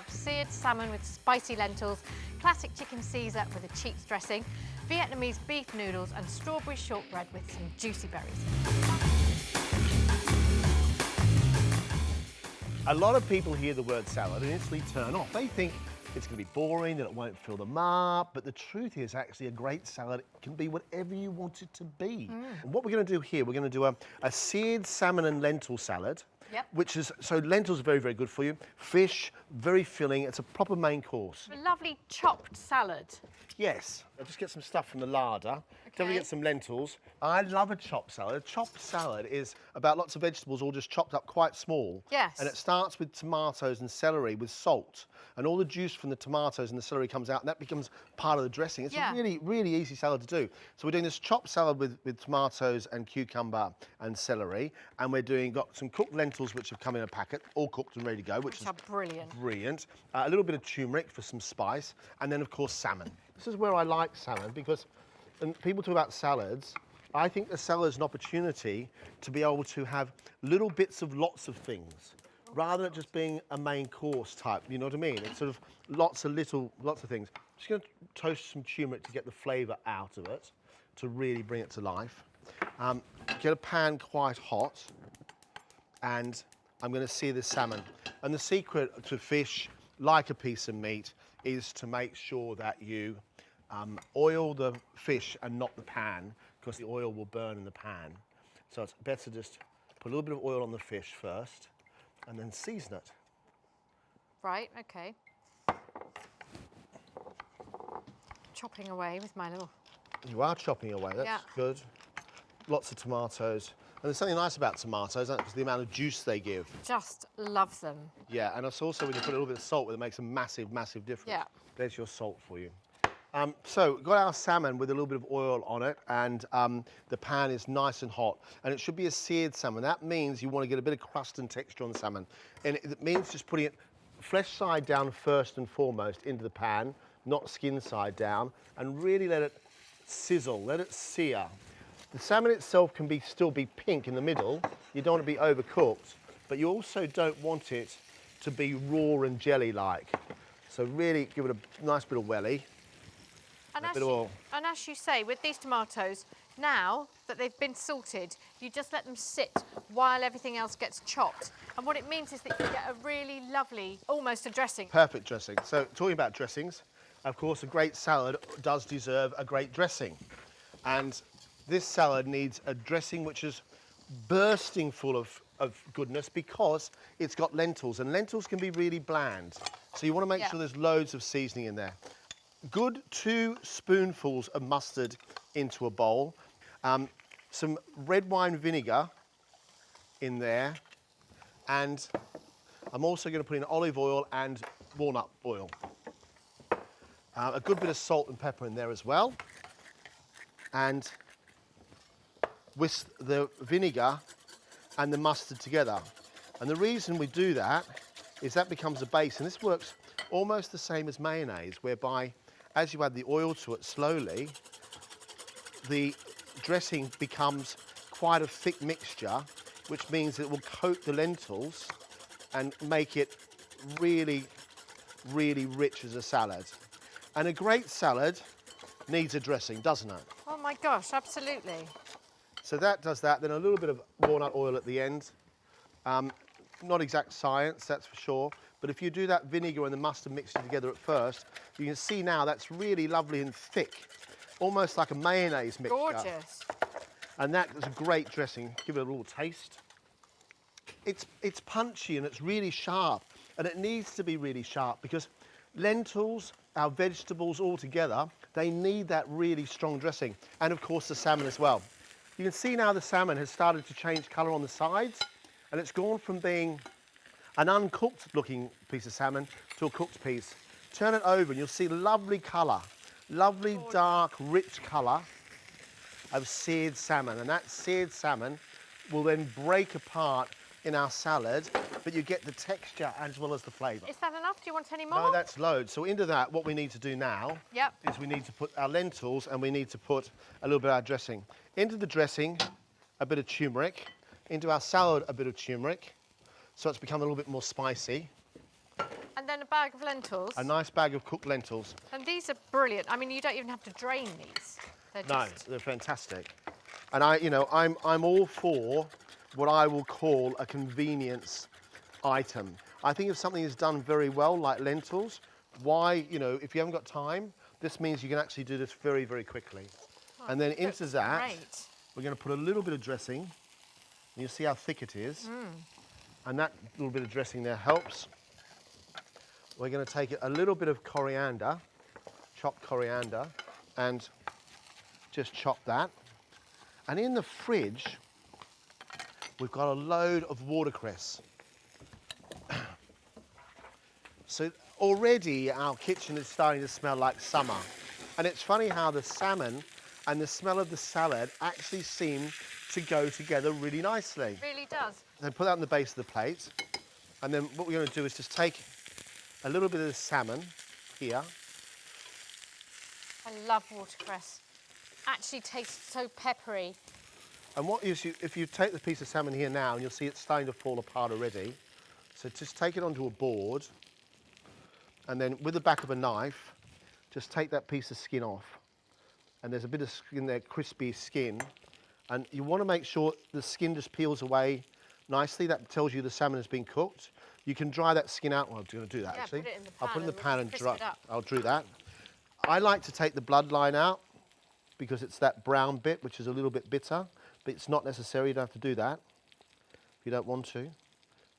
have seared salmon with spicy lentils, classic chicken Caesar with a cheese dressing, Vietnamese beef noodles and strawberry shortbread with some juicy berries. A lot of people hear the word salad and instantly turn off. They think it's going to be boring, that it won't fill them up, but the truth is actually a great salad can be whatever you want it to be. And what we're going to do here, we're going to do a seared salmon and lentil salad. Yep. Which is, so lentils are very, very good for you. Fish, very filling. It's a proper main course. A lovely chopped salad. Yes. I'll just get some stuff from the larder. Then we Okay. get some lentils. I love a chopped salad. A chopped salad is about lots of vegetables all just chopped up quite small. Yes. And it starts with tomatoes and celery with salt. And all the juice from the tomatoes and the celery comes out and that becomes part of the dressing. It's a really, really easy salad to do. So we're doing this chopped salad with tomatoes and cucumber and celery. And got some cooked lentils which have come in a packet, all cooked and ready to go, which is brilliant. Brilliant. A little bit of turmeric for some spice. And then, of course, salmon. This is where I like salmon because when people talk about salads, I think a salad is an opportunity to be able to have little bits of lots of things rather than it just being a main course type, you know what I mean? It's sort of lots of things. I'm just going to toast some turmeric to get the flavour out of it, to really bring it to life. Get a pan quite hot, and I'm going to sear the salmon. And the secret to fish, like a piece of meat, is to make sure that you oil the fish and not the pan, because the oil will burn in the pan. So it's better just put a little bit of oil on the fish first and then season it. Right, okay. Chopping away with my little... You are chopping away, that's good. Lots of tomatoes. And there's something nice about tomatoes, isn't it? Because the amount of juice they give. Just love them. Yeah, and it's also when you put a little bit of salt with it, makes a massive, massive difference. Yeah. There's your salt for you. So we've got our salmon with a little bit of oil on it, and the pan is nice and hot. And it should be a seared salmon. That means you want to get a bit of crust and texture on the salmon. And it means just putting it flesh side down first and foremost into the pan, not skin side down, and really let it sizzle, let it sear. The salmon itself can still be pink in the middle. You don't want to be overcooked, but you also don't want it to be raw and jelly-like. So really give it a nice bit of welly. And a bit of oil. And as you say, with these tomatoes, now that they've been salted, you just let them sit while everything else gets chopped. And what it means is that you get a really lovely, almost a dressing. Perfect dressing. So talking about dressings, of course, a great salad does deserve a great dressing. And this salad needs a dressing which is bursting full of goodness because it's got lentils, and lentils can be really bland. So you want to make sure there's loads of seasoning in there. Good 2 spoonfuls of mustard into a bowl. Some red wine vinegar in there. And I'm also going to put in olive oil and walnut oil. A good bit of salt and pepper in there as well. And whisk the vinegar and the mustard together. And the reason we do that is that becomes a base. And this works almost the same as mayonnaise, whereby as you add the oil to it slowly, the dressing becomes quite a thick mixture, which means it will coat the lentils and make it really, really rich as a salad. And a great salad needs a dressing, doesn't it? Oh my gosh, absolutely. So that does that. Then a little bit of walnut oil at the end. Not exact science, that's for sure. But if you do that vinegar and the mustard mixture together at first, you can see now that's really lovely and thick, almost like a mayonnaise mixture. Gorgeous. And that is a great dressing. Give it a little taste. It's punchy and it's really sharp, and it needs to be really sharp because lentils, our vegetables all together, they need that really strong dressing, and of course the salmon as well. You can see now the salmon has started to change colour on the sides, and it's gone from being an uncooked looking piece of salmon to a cooked piece. Turn it over and you'll see lovely colour, lovely dark, rich colour of seared salmon. And that seared salmon will then break apart in our salad, but you get the texture as well as the flavour. Is that enough? Do you want any more? No, that's loads. So into that, what we need to do now is we need to put our lentils and we need to put a little bit of our dressing. Into the dressing, a bit of turmeric. Into our salad, a bit of turmeric. So it's become a little bit more spicy. And then a bag of lentils. A nice bag of cooked lentils. And these are brilliant. I mean, you don't even have to drain these. They're No, just... they're fantastic. And I'm all for what I will call a convenience item. I think if something is done very well, like lentils, why, if you haven't got time, this means you can actually do this very, very quickly. Oh, and then into that, great. we're going to put a little bit of dressing. And you see how thick it is. And that little bit of dressing there helps. We're going to take a little bit of coriander, chopped coriander, and just chop that. And in the fridge, we've got a load of watercress. So already our kitchen is starting to smell like summer. And it's funny how the salmon and the smell of the salad actually seem to go together really nicely. It really does. Then put that on the base of the plate. And then what we're going to do is just take a little bit of the salmon here. I love watercress. Actually tastes so peppery. And what is if you take the piece of salmon here now, and you'll see it's starting to fall apart already. So just take it onto a board, and then with the back of a knife, just take that piece of skin off. And there's a bit of skin there, crispy skin. And you want to make sure the skin just peels away nicely. That tells you the salmon has been cooked. You can dry that skin out. Well, I'm going to do that Yeah, actually. put it in the I'll put it in the pan pan and and crisp dry. it up. I'll do that. I like to take the bloodline out because it's that brown bit, which is a little bit bitter, but it's not necessary. You don't have to do that if you don't want to.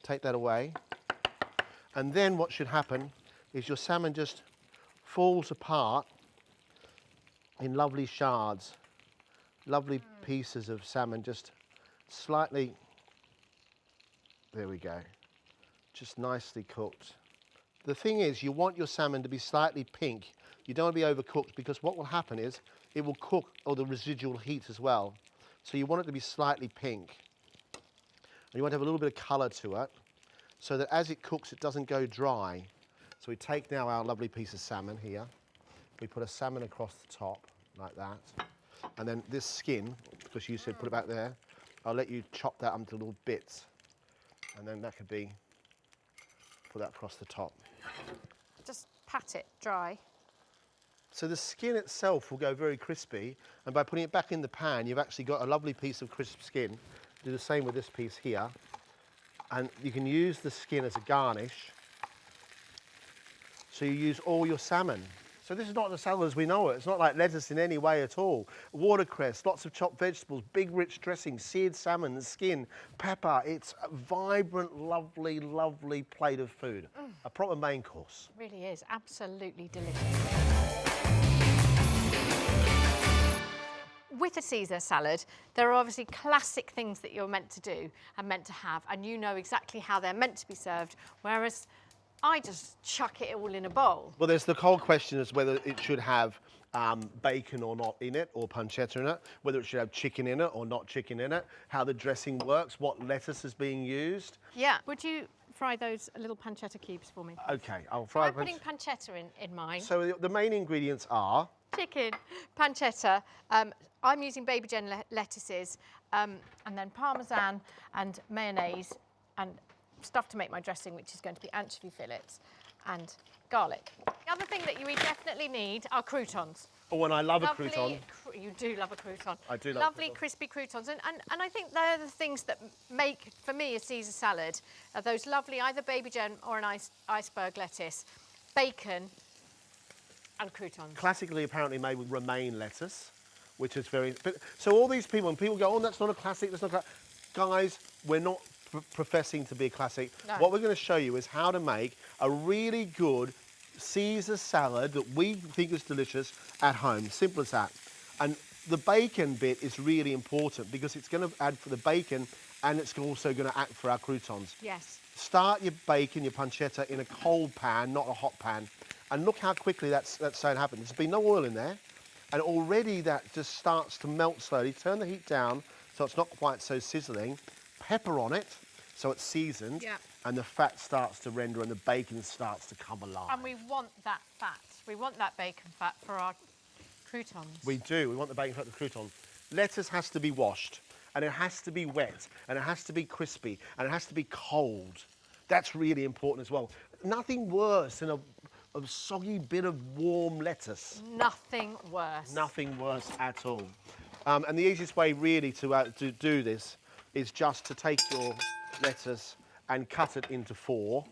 Take that away. And then what should happen is your salmon just falls apart in lovely shards, lovely pieces of salmon, just slightly, there we go, just nicely cooked. The thing is, you want your salmon to be slightly pink. You don't want to be overcooked because what will happen is it will cook all the residual heat as well. So you want it to be slightly pink. And you want to have a little bit of colour to it so that as it cooks, it doesn't go dry. So we take now our lovely piece of salmon here. We put a salmon across the top like that. And then this skin, because you said put it back there, I'll let you chop that up into little bits. And then that could be, put that across the top. Just pat it dry. So the skin itself will go very crispy, and by putting it back in the pan, you've actually got a lovely piece of crisp skin. Do the same with this piece here. And you can use the skin as a garnish. So you use all your salmon. So this is not the salad as we know it. It's not like lettuce in any way at all. Watercress, lots of chopped vegetables, big rich dressing, seared salmon, the skin, pepper. It's a vibrant, lovely, lovely plate of food. A proper main course. It really is absolutely delicious. With a Caesar salad, there are obviously classic things that you're meant to do and meant to have, and you know exactly how they're meant to be served, whereas I just chuck it all in a bowl. Well, there's the whole question as whether it should have bacon or not in it, or pancetta in it, whether it should have chicken in it or not chicken in it, how the dressing works, what lettuce is being used. Yeah. Would you fry those little pancetta cubes for me? Okay, I'll fry. I'm putting pancetta in mine. So the main ingredients are Chicken, pancetta. I'm using baby gen lettuces, and then parmesan and mayonnaise and stuff to make my dressing, which is going to be anchovy fillets and garlic. The other thing that you definitely need are croutons. Oh, and I love Lovely a crouton. You do love a crouton. I do love Lovely croutons. crispy croutons. And I think they're the things that make, for me, a Caesar salad. Those lovely either baby gen or an iceberg lettuce, bacon and croutons. Classically, apparently made with romaine lettuce, which is very... So all these people, when people go, oh, that's not a classic, that's not a classic. Guys, we're not professing to be a classic. No. What we're going to show you is how to make a really good Caesar salad that we think is delicious at home. Simple as that. And the bacon bit is really important because it's going to add for the bacon and it's also going to act for our croutons. Yes. Start your bacon, your pancetta, in a cold pan, not a hot pan. And look how quickly that's starting to happen. There's been no oil in there. And already that just starts to melt slowly. Turn the heat down so it's not quite so sizzling. Pepper on it so it's seasoned. Yeah. And the fat starts to render and the bacon starts to come alive. And we want that fat. We want that bacon fat for our croutons. We do. We want the bacon fat for the crouton. Lettuce has to be washed. And it has to be wet. And it has to be crispy. And it has to be cold. That's really important as well. nothing worse than a soggy bit of warm lettuce. Nothing worse. Nothing worse at all. And the easiest way really to do this is just to take your lettuce and cut it into 4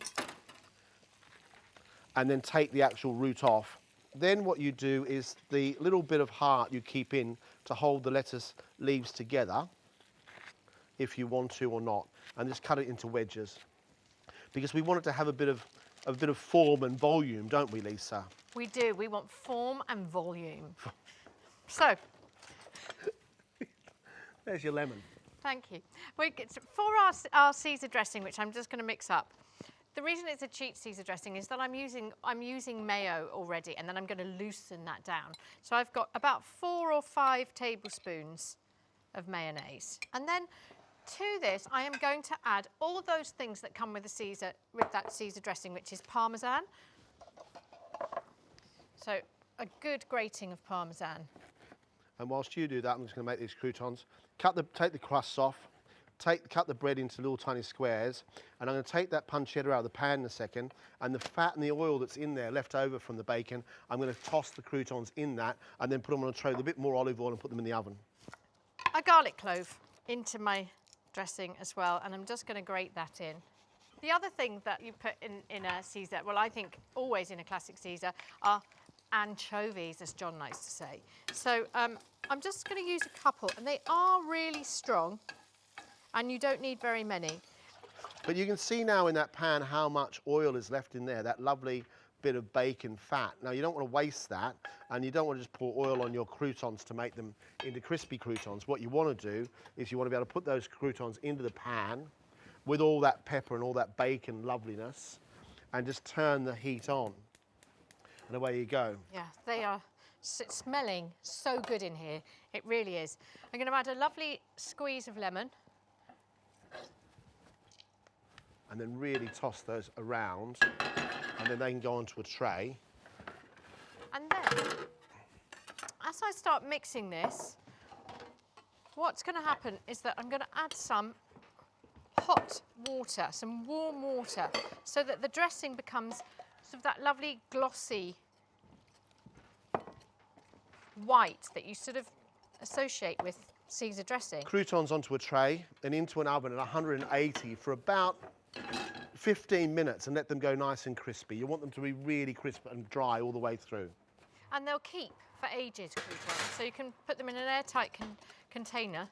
and then take the actual root off. Then what you do is the little bit of heart you keep in to hold the lettuce leaves together, if you want to or not, and just cut it into wedges. Because we want it to have a bit of form and volume, don't we, Lisa? We do. We want form and volume. So, there's your lemon. thank you. For our Caesar dressing, which I'm just going to mix up, the reason it's a cheap Caesar dressing is that I'm using mayo already, and then I'm going to loosen that down. So I've got about 4 or 5 tablespoons of mayonnaise. And then to this, I am going to add all of those things that come with that Caesar dressing, which is Parmesan. So a good grating of Parmesan. And whilst you do that, I'm just going to make these croutons. Take the crusts off, cut the bread into little tiny squares, and I'm going to take that pancetta out of the pan in a second, and the fat and the oil that's in there left over from the bacon, I'm going to toss the croutons in that, and then put them on a tray with a bit more olive oil and put them in the oven. A garlic clove into my dressing as well, and I'm just going to grate that in. The other thing that you put in a Caesar, well, I think always in a classic Caesar, are anchovies, as John likes to say. So I'm just going to use a couple, and they are really strong, and you don't need very many. But you can see now in that pan how much oil is left in there, that lovely bit of bacon fat. Now, you don't want to waste that, and you don't want to just pour oil on your croutons to make them into crispy croutons. What you want to do is you want to be able to put those croutons into the pan with all that pepper and all that bacon loveliness, and just turn the heat on. And away you go. Yeah, they are smelling so good in here. It really is. I'm going to add a lovely squeeze of lemon. And then really toss those around, and then they can go onto a tray. And then, as I start mixing this, what's going to happen is that I'm going to add some hot water, some warm water, so that the dressing becomes sort of that lovely glossy white that you sort of associate with Caesar dressing. Croutons onto a tray and into an oven at 180 for about 15 minutes, and let them go nice and crispy. You want them to be really crisp and dry all the way through. And they'll keep for ages, croutons. So you can put them in an airtight container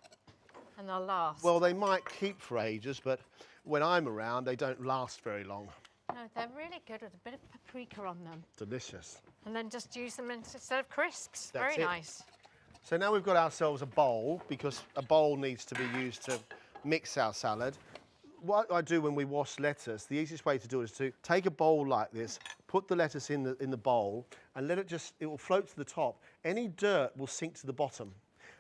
and they'll last. Well, they might keep for ages, but when I'm around, they don't last very long. No, they're really good with a bit of paprika on them. Delicious. And then just use them instead of crisps. That's Very it. nice. So now we've got ourselves a bowl, because a bowl needs to be used to mix our salad. What I do when we wash lettuce, the easiest way to do it is to take a bowl like this, put the lettuce in the bowl, and let it will float to the top. Any dirt will sink to the bottom.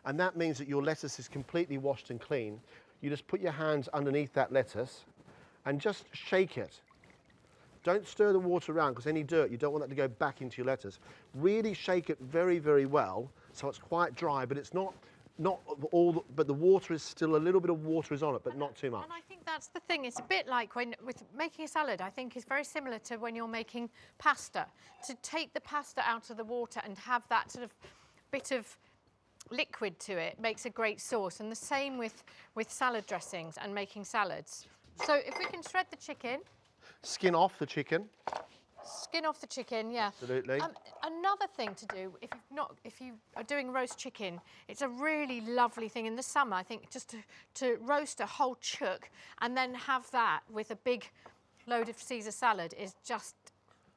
And that means that your lettuce is completely washed and clean. You just put your hands underneath that lettuce and just shake it. Don't stir the water around, because any dirt, you don't want that to go back into your lettuce. Really shake it very, very well, so it's quite dry, but it's not all, but the water is still, a little bit of water is on it, but not too much. And I think that's the thing. It's a bit like with making a salad, I think is very similar to when you're making pasta. To take the pasta out of the water and have that sort of bit of liquid to it makes a great sauce. And the same with salad dressings and making salads. So if we can shred the chicken. Skin off the chicken. Skin off the chicken, yeah. Absolutely. Another thing to do, if you are doing roast chicken, it's a really lovely thing in the summer, I think, just to roast a whole chook and then have that with a big load of Caesar salad is just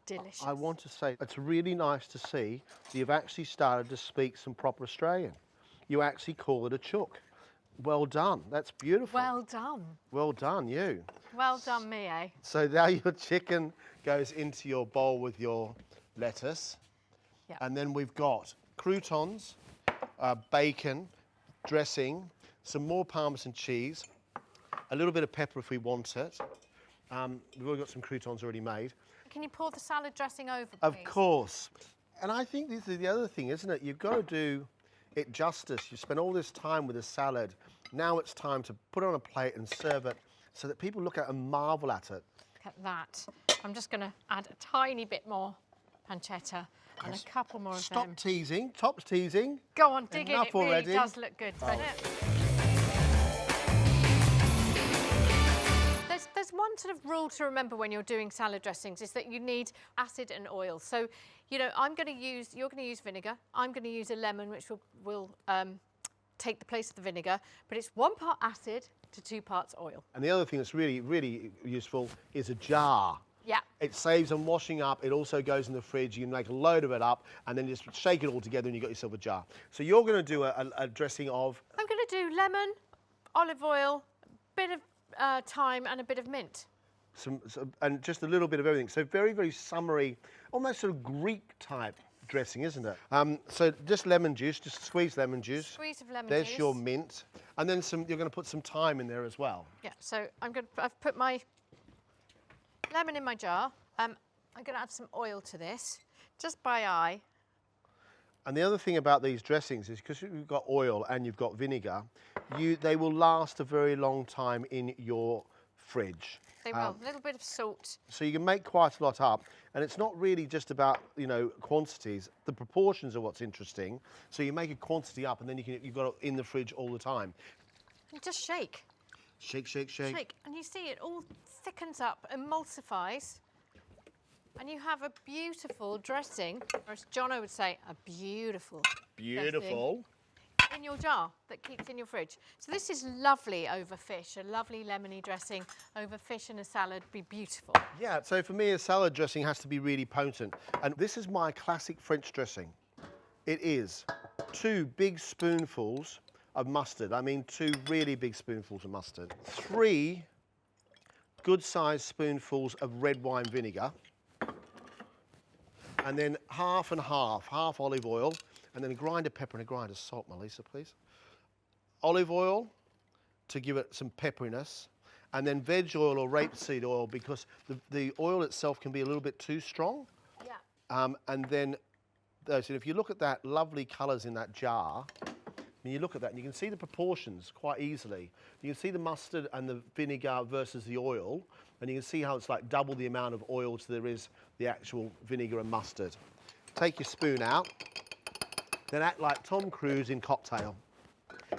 delicious. I want to say, it's really nice to see that you've actually started to speak some proper Australian. You actually call it a chook. Well done. That's beautiful. Well done. Well done, you. Well done, me, eh? So now your chicken goes into your bowl with your lettuce. Yeah. And then we've got croutons, bacon, dressing, some more Parmesan cheese, a little bit of pepper if we want it. We've already got some croutons already made. Can you pour the salad dressing over, please? Of course. And I think this is the other thing, isn't it? You've got to do it justice. You spend all this time with a salad. Now it's time to put it on a plate and serve it so that people look at it and marvel at it. at that. I'm just going to add a tiny bit more pancetta and a couple more of them. Stop teasing. Stop teasing. Go on, dig in. Enough It really already. does look good, doesn't it? There's one sort of rule to remember when you're doing salad dressings, is that you need acid and oil. So, you know, you're going to use vinegar. I'm going to use a lemon, which will take the place of the vinegar. But it's 1 part acid to 2 parts oil. And the other thing that's really, really useful is a jar. Yeah. It saves on washing up. It also goes in the fridge. You can make a load of it up and then just shake it all together and you've got yourself a jar. So you're going to do a dressing of... I'm going to do lemon, olive oil, a bit of thyme and a bit of mint. And just a little bit of everything. So very, very summery, almost sort of Greek type dressing, isn't it? So just lemon juice, just squeeze lemon juice. Squeeze of lemon There's juice. your mint. And then you're going to put some thyme in there as well. Yeah, so I've put my lemon in my jar. I'm going to add some oil to this, just by eye. And the other thing about these dressings is because you've got oil and you've got vinegar, they will last a very long time in your fridge. They will. A little bit of salt. So you can make quite a lot up, and it's not really just about, you know, quantities. The proportions are what's interesting. So you make a quantity up, and then you've got it in the fridge all the time. And just shake. Shake, shake, shake. Shake, and you see it all thickens up, emulsifies, and you have a beautiful dressing, or as Jono would say, a beautiful Beautiful. dressing in your jar that keeps in your fridge. So this is lovely over fish, a lovely lemony dressing over fish in a salad, be beautiful. Yeah, so for me, a salad dressing has to be really potent. And this is my classic French dressing. It is 2 big spoonfuls of mustard. I mean, 2 really big spoonfuls of mustard. 3 good-sized spoonfuls of red wine vinegar. And then half and half olive oil, and then a grind of pepper and a grind of salt, Melissa, please. Olive oil to give it some pepperiness, and then veg oil or rapeseed oil, because the oil itself can be a little bit too strong. Yeah. And then, so if you look at that lovely colours in that jar, and you look at that and you can see the proportions quite easily. You can see the mustard and the vinegar versus the oil, and you can see how it's like double the amount of oil as there is the actual vinegar and mustard. Take your spoon out, then act like Tom Cruise in Cocktail,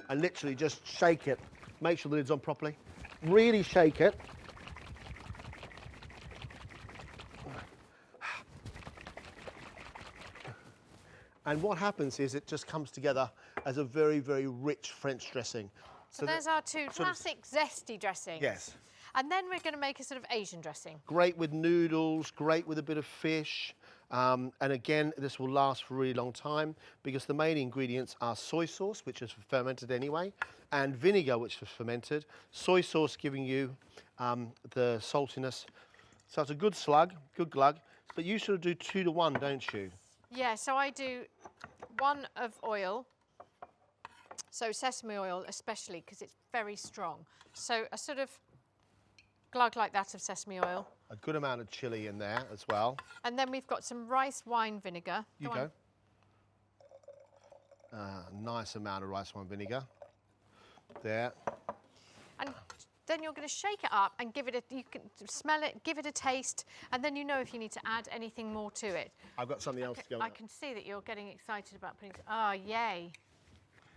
and literally just shake it. Make sure the lid's on properly. Really shake it. And what happens is it just comes together as a very, very rich French dressing. So there's our 2 classic zesty dressings. Yes. And then we're going to make a sort of Asian dressing. Great with noodles, great with a bit of fish. And again, this will last for a really long time because the main ingredients are soy sauce, which is fermented anyway, and vinegar, which is fermented. Soy sauce giving you the saltiness. So it's a good slug, good glug. But you sort of do 2 to 1, don't you? Yeah, so I do 1 of oil, so sesame oil especially because it's very strong. So a sort of glug like that of sesame oil. A good amount of chilli in there as well. And then we've got some rice wine vinegar. You go. Nice amount of rice wine vinegar. There. And then you're going to shake it up and give it a, you can smell it, give it a taste, and then you know if you need to add anything more to it. I've got something else to go I with. can see that you're getting excited about putting, oh, yay.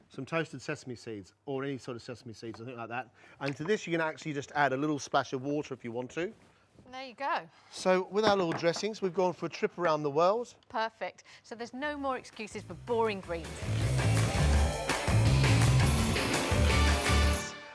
Some toasted sesame seeds, or any sort of sesame seeds, or something like that. And to this, you can actually just add a little splash of water if you want to. And there you go. So with our little dressings, we've gone for a trip around the world. Perfect. So there's no more excuses for boring greens.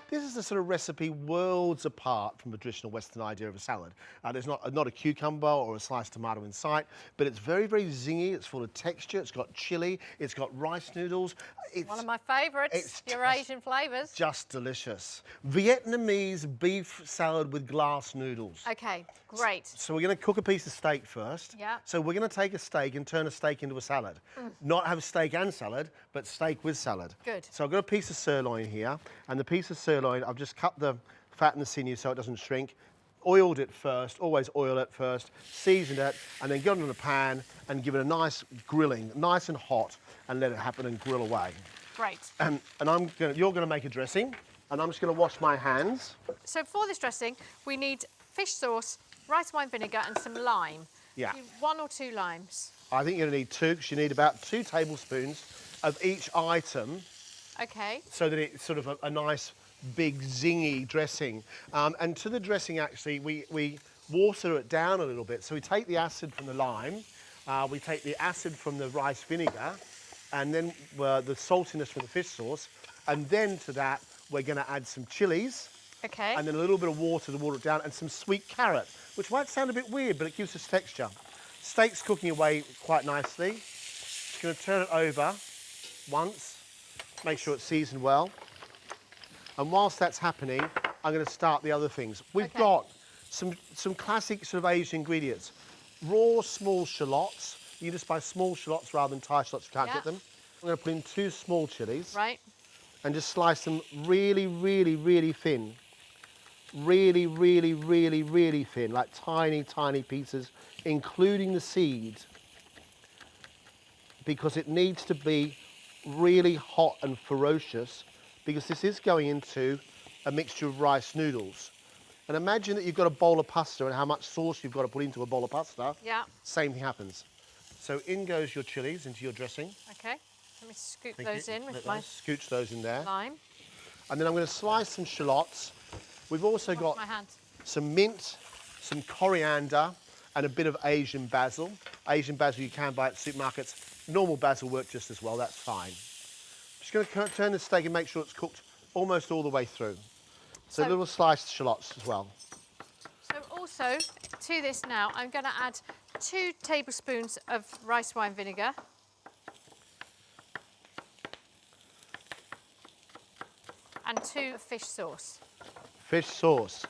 This is a sort of recipe worlds apart from the traditional Western idea of a salad. There's not a cucumber or a sliced tomato in sight, but it's very, very zingy. It's full of texture. It's got chili. It's got rice noodles. It's One of my favourites, your Asian flavours. just delicious. Vietnamese beef salad with glass noodles. Okay, great. So we're going to cook a piece of steak first. Yeah. So we're going to take a steak and turn a steak into a salad. Not have steak and salad, but steak with salad. Good. So I've got a piece of sirloin here, and the piece of sirloin, I've just cut the fat and the sinew so it doesn't shrink. Oiled it first, always oil it first, seasoned it, and then get it in a pan and give it a nice grilling, nice and hot, and let it happen and grill away. Great. And you're going to make a dressing, and I'm just going to wash my hands. So for this dressing, we need fish sauce rice wine vinegar and some lime. Yeah. 1 or 2 limes. I think you're going to need 2 because you need about 2 tablespoons of each item Okay. so that it's sort of a nice, big, zingy dressing. And to the dressing, actually, we water it down a little bit. So we take the acid from the lime, we take the acid from the rice vinegar, and then the saltiness from the fish sauce. And then to that, we're going to add some chilies. Okay. And then a little bit of water to water it down, and some sweet carrot, which might sound a bit weird, but it gives us texture. Steak's cooking away quite nicely. Just going to turn it over once, make sure it's seasoned well. And whilst that's happening, I'm going to start the other things. We've got some classic sort of Asian ingredients. Raw small shallots. You just buy small shallots rather than Thai shallots if you can't get them. I'm going to put in 2 small chilies. Right. And just slice them really, really, really thin. Really, really, really, really thin, like tiny, tiny pieces, including the seeds, because it needs to be really hot and ferocious, because this is going into a mixture of rice noodles. And imagine that you've got a bowl of pasta and how much sauce you've got to put into a bowl of pasta. Yeah. Same thing happens. So in goes your chilies into your dressing. Okay. Let me scoop those in with my scooch those in there. lime. And then I'm going to slice some shallots. We've also got my hands. some mint, some coriander, and a bit of Asian basil. Asian basil you can buy at supermarkets. Normal basil works just as well, that's fine. Just going to turn the steak and make sure it's cooked almost all the way through. So little sliced shallots as well. So also, to this now, I'm going to add 2 tablespoons of rice wine vinegar. And 2 fish sauce. Fish sauce.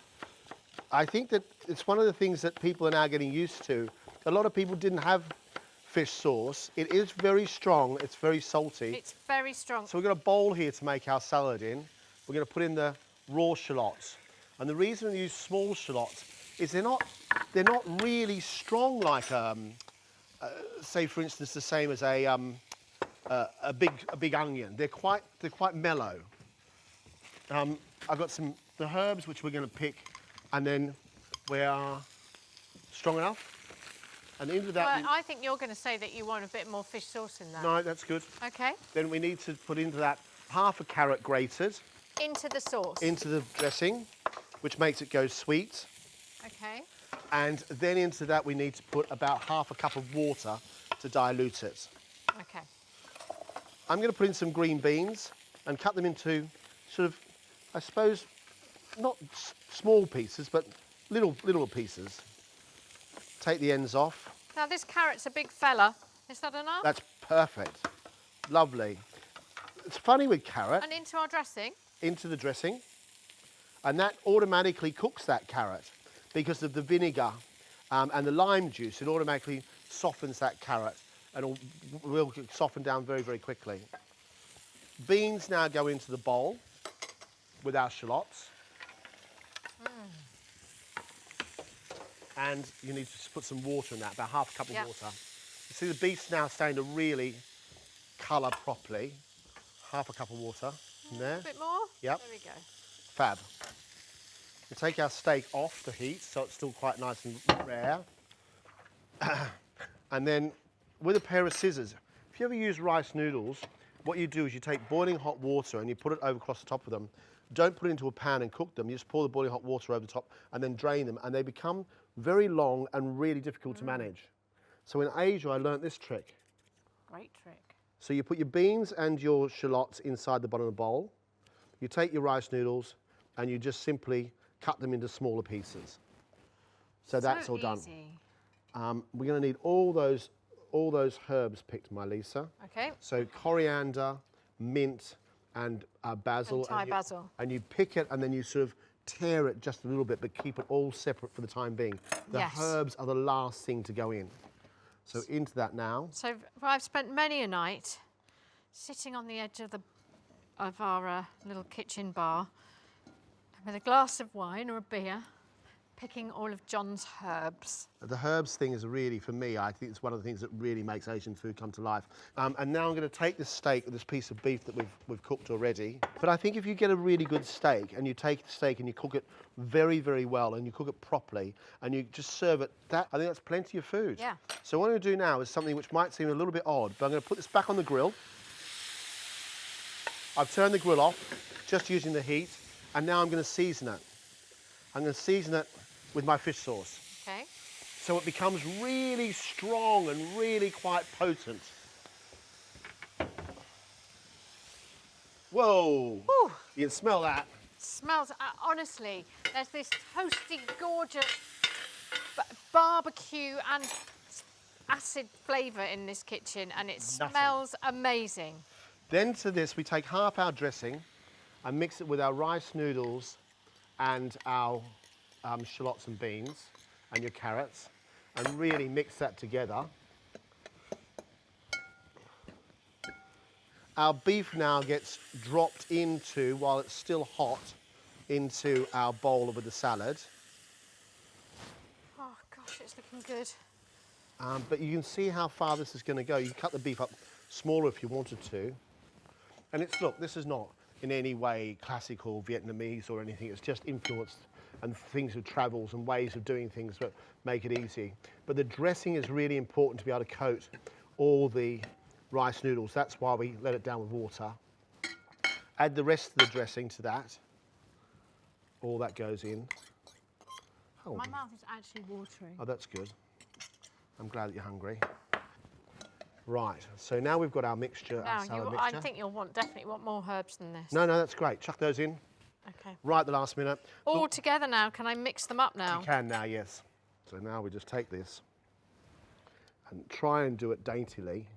I think that it's one of the things that people are now getting used to. A lot of people didn't have fish sauce. It is very strong, it's very salty. It's very strong. So we've got a bowl here to make our salad in. We're going to put in the raw shallots. And the reason we use small shallots is they're not really strong like, say for instance, the same as a big onion. They're quite mellow. I've got the herbs which we're going to pick, and then we are strong enough. And into that, I think you're going to say that you want a bit more fish sauce in that. no, that's good. Okay. Then we need to put into that half a carrot grated. Into the sauce. Into the dressing, which makes it go sweet. Okay. And then into that we need to put about half a cup of water to dilute it. Okay. I'm going to put in some green beans and cut them into sort of, I suppose, not small pieces, but little pieces. Take the ends off. Now this carrot's a big fella. Is that enough? That's perfect. Lovely. It's funny with carrot. And into our dressing? Into the dressing. And that automatically cooks that carrot because of the vinegar and the lime juice. It automatically softens that carrot and will soften down very, very quickly. Beans now go into the bowl with our shallots. And you need to put some water in that, about half a cup of water. You see the beef's now starting to really colour properly. Half a cup of water in there. A bit more? Yep. There we go. Fab. We take our steak off the heat so it's still quite nice and rare. And then with a pair of scissors, if you ever use rice noodles, what you do is you take boiling hot water and you put it over across the top of them. Don't put it into a pan and cook them. You just pour the boiling hot water over the top and then drain them, and they become very long and really difficult to manage. So in Asia, I learnt this trick. Great trick. So you put your beans and your shallots inside the bottom of the bowl. You take your rice noodles and you just simply cut them into smaller pieces. So that's all done. We're going to need all those herbs picked, my Lisa. Okay. So coriander, mint, and basil. And Thai basil. And you pick it and then you sort of tear it just a little bit, but keep it all separate for the time being. The herbs are the last thing to go in. So into that now. So I've spent many a night sitting on the edge of our little kitchen bar with a glass of wine or a beer, picking all of John's herbs. The herbs thing is really, for me, I think it's one of the things that really makes Asian food come to life. And now I'm going to take this steak, this piece of beef that we've cooked already. But I think if you get a really good steak and you take the steak and you cook it very, very well and you cook it properly and you just serve it, I think that's plenty of food. Yeah. So what I'm going to do now is something which might seem a little bit odd, but I'm going to put this back on the grill. I've turned the grill off, just using the heat, and now I'm going to season it. I'm going to season it with my fish sauce. Okay. So it becomes really strong and really quite potent. Whoa! Whew. You can smell that. Smells, honestly, there's this toasty, gorgeous barbecue and acid flavour in this kitchen, and it smells amazing. Then to this, we take half our dressing and mix it with our rice noodles and our shallots and beans and your carrots, and really mix that together. Our beef now gets dropped into, while it's still hot, into our bowl with the salad. Oh gosh, it's looking good. But you can see how far this is going to go. You can cut the beef up smaller if you wanted to. And look, this is not in any way classical Vietnamese or anything. It's just influenced and things of travels and ways of doing things that make it easy. But the dressing is really important to be able to coat all the rice noodles. That's why we let it down with water. Add the rest of the dressing to that. All that goes in. Oh, My mouth is actually watering. oh, that's good. I'm glad that you're hungry. Right, so now we've got our mixture, our salad mixture. I think you'll definitely want more herbs than this. No, that's great. Chuck those in. Okay. Right at the last minute. All together now. Can I mix them up now? You can now, yes. So now we just take this and try and do it daintily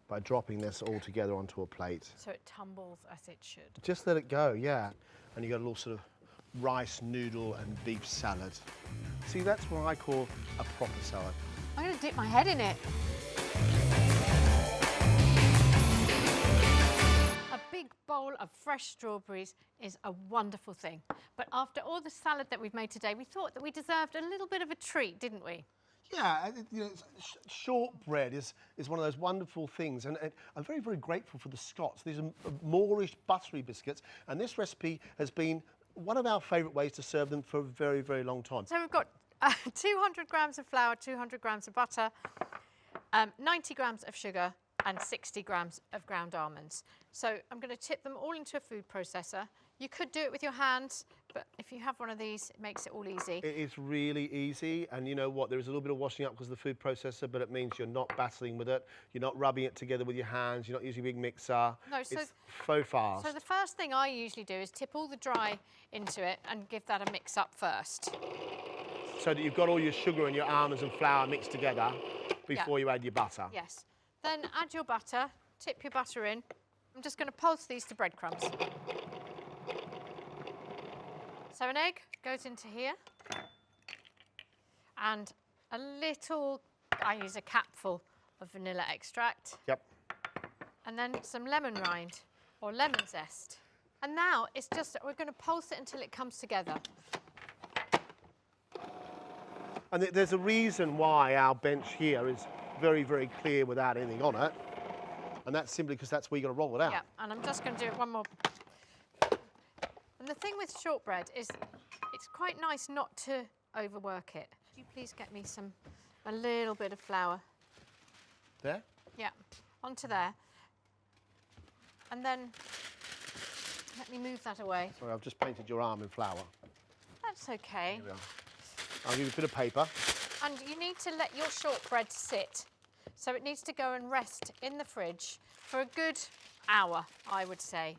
by dropping this all together onto a plate. So it tumbles as it should. Just let it go, yeah. And you got a little sort of rice, noodle and beef salad. See, that's what I call a proper salad. I'm going to dip my head in it. A big bowl of fresh strawberries is a wonderful thing. But after all the salad that we've made today, we thought that we deserved a little bit of a treat, didn't we? Yeah, you know, shortbread is one of those wonderful things, and I'm very, very grateful for the Scots. These are Moorish buttery biscuits, and this recipe has been one of our favourite ways to serve them for a very, very long time. So we've got 200 grams of flour, 200 grams of butter, 90 grams of sugar, and 60 grams of ground almonds. So I'm going to tip them all into a food processor. You could do it with your hands, but if you have one of these, it makes it all easy. It is really easy, and you know what? There is a little bit of washing up because of the food processor, but it means you're not battling with it. You're not rubbing it together with your hands. You're not using a big mixer. No, so it's so fast. So the first thing I usually do is tip all the dry into it and give that a mix up first. So that you've got all your sugar and your almonds and flour mixed together before you add your butter. Yes. Then add your butter, tip your butter in. I'm just going to pulse these to breadcrumbs. So an egg goes into here. And a little, I use a capful of vanilla extract. Yep. And then some lemon rind or lemon zest. And now it's just, we're going to pulse it until it comes together. And there's a reason why our bench here is very, very clear without anything on it. And that's simply because that's where you're going to roll it out. Yeah, and I'm just going to do it one more. And the thing with shortbread is it's quite nice not to overwork it. Could you please get me a little bit of flour? There? Yeah, onto there. And then let me move that away. Sorry, I've just painted your arm in flour. That's okay. Here we are. I'll give you a bit of paper. And you need to let your shortbread sit. So it needs to go and rest in the fridge for a good hour, I would say.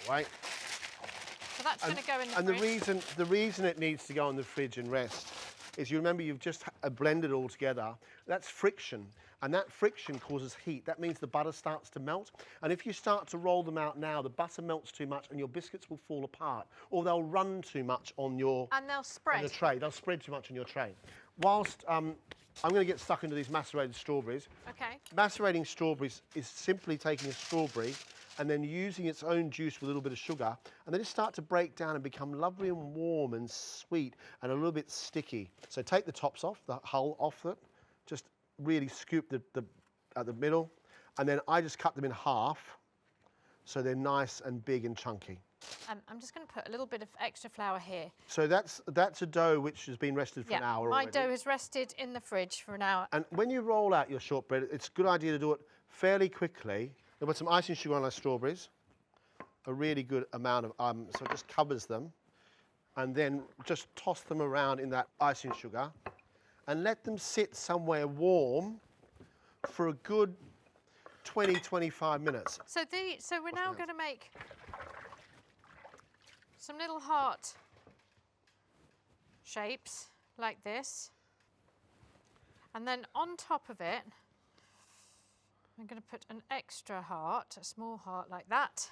Right. So that's going to go in the fridge. And fridge. the reason it needs to go in the fridge and rest is, you remember, you've just blended it all together. That's friction. And that friction causes heat. That means the butter starts to melt. And if you start to roll them out now, the butter melts too much and your biscuits will fall apart, or they'll run too much on your And they'll spread. on the tray. They'll spread too much on your tray. Whilst I'm going to get stuck into these macerated strawberries. Okay. Macerating strawberries is simply taking a strawberry and then using its own juice with a little bit of sugar, and they just start to break down and become lovely and warm and sweet and a little bit sticky. So take the tops off, the hull off it, just really scoop at the middle, and then I just cut them in half so they're nice and big and chunky. I'm just going to put a little bit of extra flour here. So that's a dough which has been rested for an hour my already. dough has rested in the fridge for an hour. And when you roll out your shortbread, it's a good idea to do it fairly quickly. Then put some icing sugar on our strawberries, a really good amount of, so it just covers them, and then just toss them around in that icing sugar, and let them sit somewhere warm for a good 20-25 minutes. So we're now going to make some little heart shapes like this, and then on top of it I'm going to put an extra heart, a small heart like that,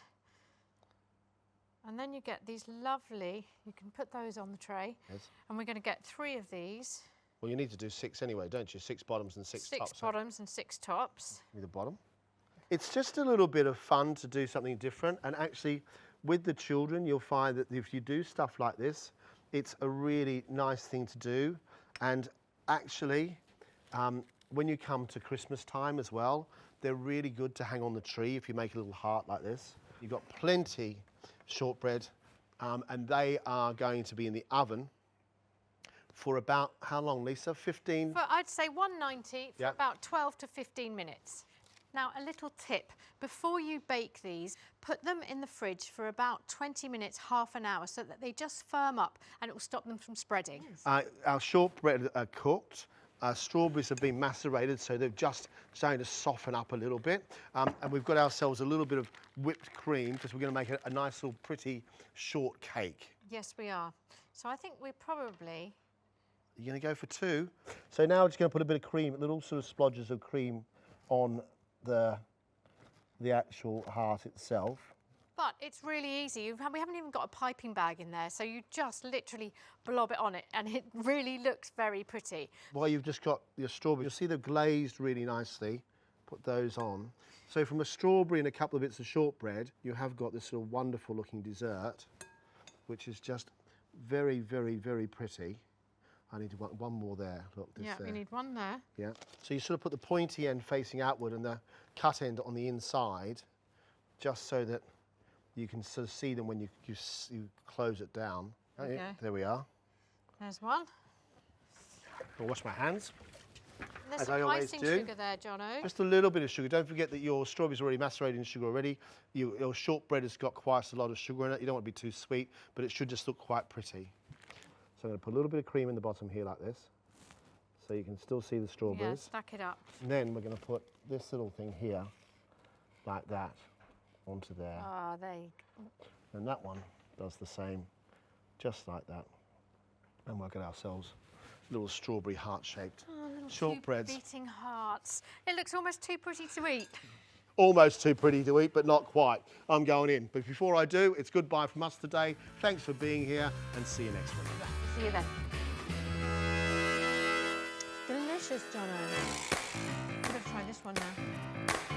and then you get these lovely, you can put those on the tray. Yes. And we're going to get 3 of these. Well, you need to do 6 anyway, don't you? 6 bottoms and 6 tops. 6 bottoms and 6 tops. Give me the bottom. It's just a little bit of fun to do something different, and actually with the children you'll find that if you do stuff like this, it's a really nice thing to do. And actually when you come to Christmas time as well, they're really good to hang on the tree if you make a little heart like this. You've got plenty shortbread, and they are going to be in the oven for about, how long, Lisa? 15? I'd say 190 for about 12 to 15 minutes. Now, a little tip. Before you bake these, put them in the fridge for about 20 minutes, half an hour, so that they just firm up and it will stop them from spreading. Our shortbread are cooked. Our strawberries have been macerated, so they're just starting to soften up a little bit. And we've got ourselves a little bit of whipped cream because we're going to make a nice little pretty short cake. Yes, we are. So I think we're probably... You're going to go for 2. So now we're just going to put a bit of cream, little sort of splodges of cream on the actual heart itself. But it's really easy. We haven't even got a piping bag in there, so you just literally blob it on it, and it really looks very pretty. Well, you've just got your strawberry. You'll see they're glazed really nicely. Put those on. So from a strawberry and a couple of bits of shortbread, you have got this sort of wonderful looking dessert, which is just very, very, very pretty. I need to want one more there. Look, yeah, we need one there. Yeah. So you sort of put the pointy end facing outward and the cut end on the inside, just so that you can sort of see them when you close it down. Okay. There we are. There's one. I'll wash my hands. There's some icing sugar there, Jono. Just a little bit of sugar. Don't forget that your strawberries are already macerated in sugar already. Your shortbread has got quite a lot of sugar in it. You don't want to be too sweet, but it should just look quite pretty. So I'm going to put a little bit of cream in the bottom here like this, so you can still see the strawberries. Yeah, stack it up. And then we're going to put this little thing here, like that, onto there. Ah, there you go. And that one does the same, just like that. And we'll get ourselves little strawberry heart-shaped shortbreads. Beating hearts. It looks almost too pretty to eat. Almost too pretty to eat, but not quite. I'm going in. But before I do, it's goodbye from us today. Thanks for being here, and see you next week. See you then. Delicious, Jono. I'm going to try this one now.